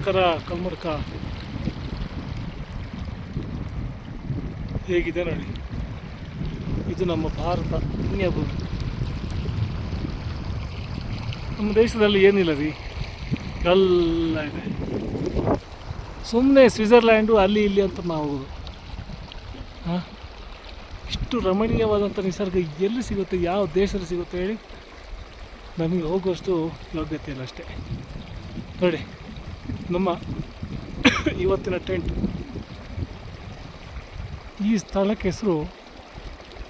ನಮಸ್ಕಾರ ಕಲ್ಮಡ್ಕ ಹೇಗಿದೆ ನೋಡಿ. ಇದು ನಮ್ಮ ಭಾರತ ಪುಣ್ಯಭೂಮಿ. ನಮ್ಮ ದೇಶದಲ್ಲಿ ಏನಿಲ್ಲ ರೀ, ಎಲ್ಲ ಇದೆ. ಸುಮ್ಮನೆ ಸ್ವಿಟ್ಜರ್ಲ್ಯಾಂಡು ಅಲ್ಲಿ ಇಲ್ಲಿ ಅಂತ ನಾವು ಹೋಗೋದು. ಇಷ್ಟು ರಮಣೀಯವಾದಂಥ ನಿಸರ್ಗ ಎಲ್ಲಿ ಸಿಗುತ್ತೆ, ಯಾವ ದೇಶದಲ್ಲಿ ಸಿಗುತ್ತೆ ಹೇಳಿ? ನಮಗೆ ಹೋಗುವಷ್ಟು ಯೋಗ್ಯತೆ ಇಲ್ಲ ಅಷ್ಟೇ. ನೋಡಿ ನಮ್ಮ ಇವತ್ತಿನ ಟೆಂಟ್. ಈ ಸ್ಥಳಕ್ಕೆ ಹೆಸರು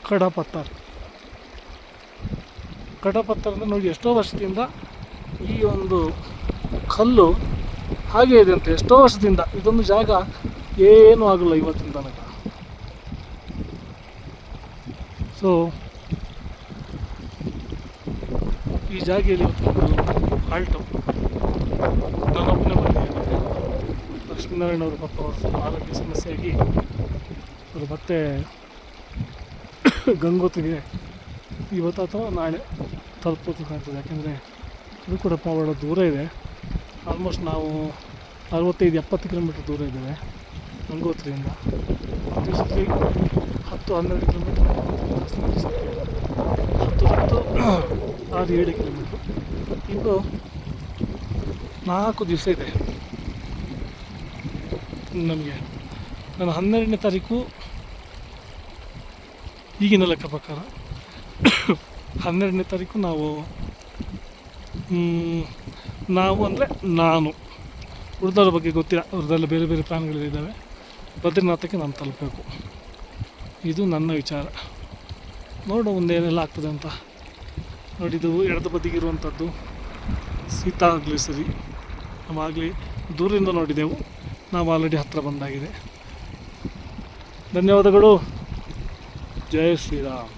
ಕಡಪತ್ತರ್. ಕಡಪತ್ತರ್ ಅಂದರೆ ನೋಡಿ, ಎಷ್ಟೋ ವರ್ಷದಿಂದ ಈ ಒಂದು ಕಲ್ಲು ಹಾಗೆ ಇದೆ ಅಂತ. ಎಷ್ಟೋ ವರ್ಷದಿಂದ ಇದೊಂದು ಜಾಗ ಏನೂ ಆಗಲ್ಲ ಇವತ್ತಿನ ತನಕ. ಸೊ ಈ ಜಾಗೆಯಲ್ಲಿ ಇವತ್ತು ಹಾಲ್ಟು ನನ್ನೊಬ್ಬನೇ ಬಂದಿದ್ದಾರೆ. ಲಕ್ಷ್ಮೀನಾರಾಯಣ ಅವರು ಪಾಪ ಅವ್ರ ಆರೋಗ್ಯ ಸಮಸ್ಯೆಯಾಗಿ ಅವರು ಮತ್ತೆ ಗಂಗೋತ್ರಿಗೆ ಇವತ್ತು ಅಥವಾ ನಾಳೆ ತಲುಪೋದು ಕಾಣ್ತದೆ. ಯಾಕೆಂದರೆ ಇದು ಕೂಡ ಭಾಳ ದೂರ ಇದೆ. ಆಲ್ಮೋಸ್ಟ್ ನಾವು 65-70 ಕಿಲೋಮೀಟ್ರ್ ದೂರ ಇದ್ದೇವೆ ಗಂಗೋತ್ರಿಯಿಂದ. ದಿವಸದಲ್ಲಿ 10-12 ಕಿಲೋಮೀಟ್ರ್, 6-7 ಕಿಲೋಮೀಟ್ರು. ಇನ್ನು 4 ದಿವಸ ಇದೆ ನಮಗೆ. ನಾನು 12ನೇ ತಾರೀಕು ಈಗಿನ ಲೆಕ್ಕ ಪ್ರಕಾರ 12ನೇ ತಾರೀಕು ನಾವು ಅಂದರೆ ನಾನು, ಉಳಿದವ್ರ ಬಗ್ಗೆ ಗೊತ್ತಿಲ್ಲ, ಅವ್ರದ್ದೆಲ್ಲ ಬೇರೆ ಬೇರೆ ಪ್ಲಾನ್ಗಳಿದ್ದಾವೆ. ಬದ್ರಿನಾಥಕ್ಕೆ ನಾನು ತಲುಪಬೇಕು. ಇದು ನನ್ನ ವಿಚಾರ. ನೋಡು ಮುಂದೇನೆಲ್ಲ ಆಗ್ತದೆ ಅಂತ. ನೋಡಿದ್ದು ಎಡದ ಬದಿಗಿರುವಂಥದ್ದು ಸೀತಾ ಗ್ಲೇಸರಿ. ನಾವಾಗಲೇ ದೂರದಿಂದ ನೋಡಿದೆವು, ನಾವು ಆಲ್ರೆಡಿ ಹತ್ತಿರ ಬಂದಾಗಿದೆ. ಧನ್ಯವಾದಗಳು. ಜೈ ಶ್ರೀರಾಮ್.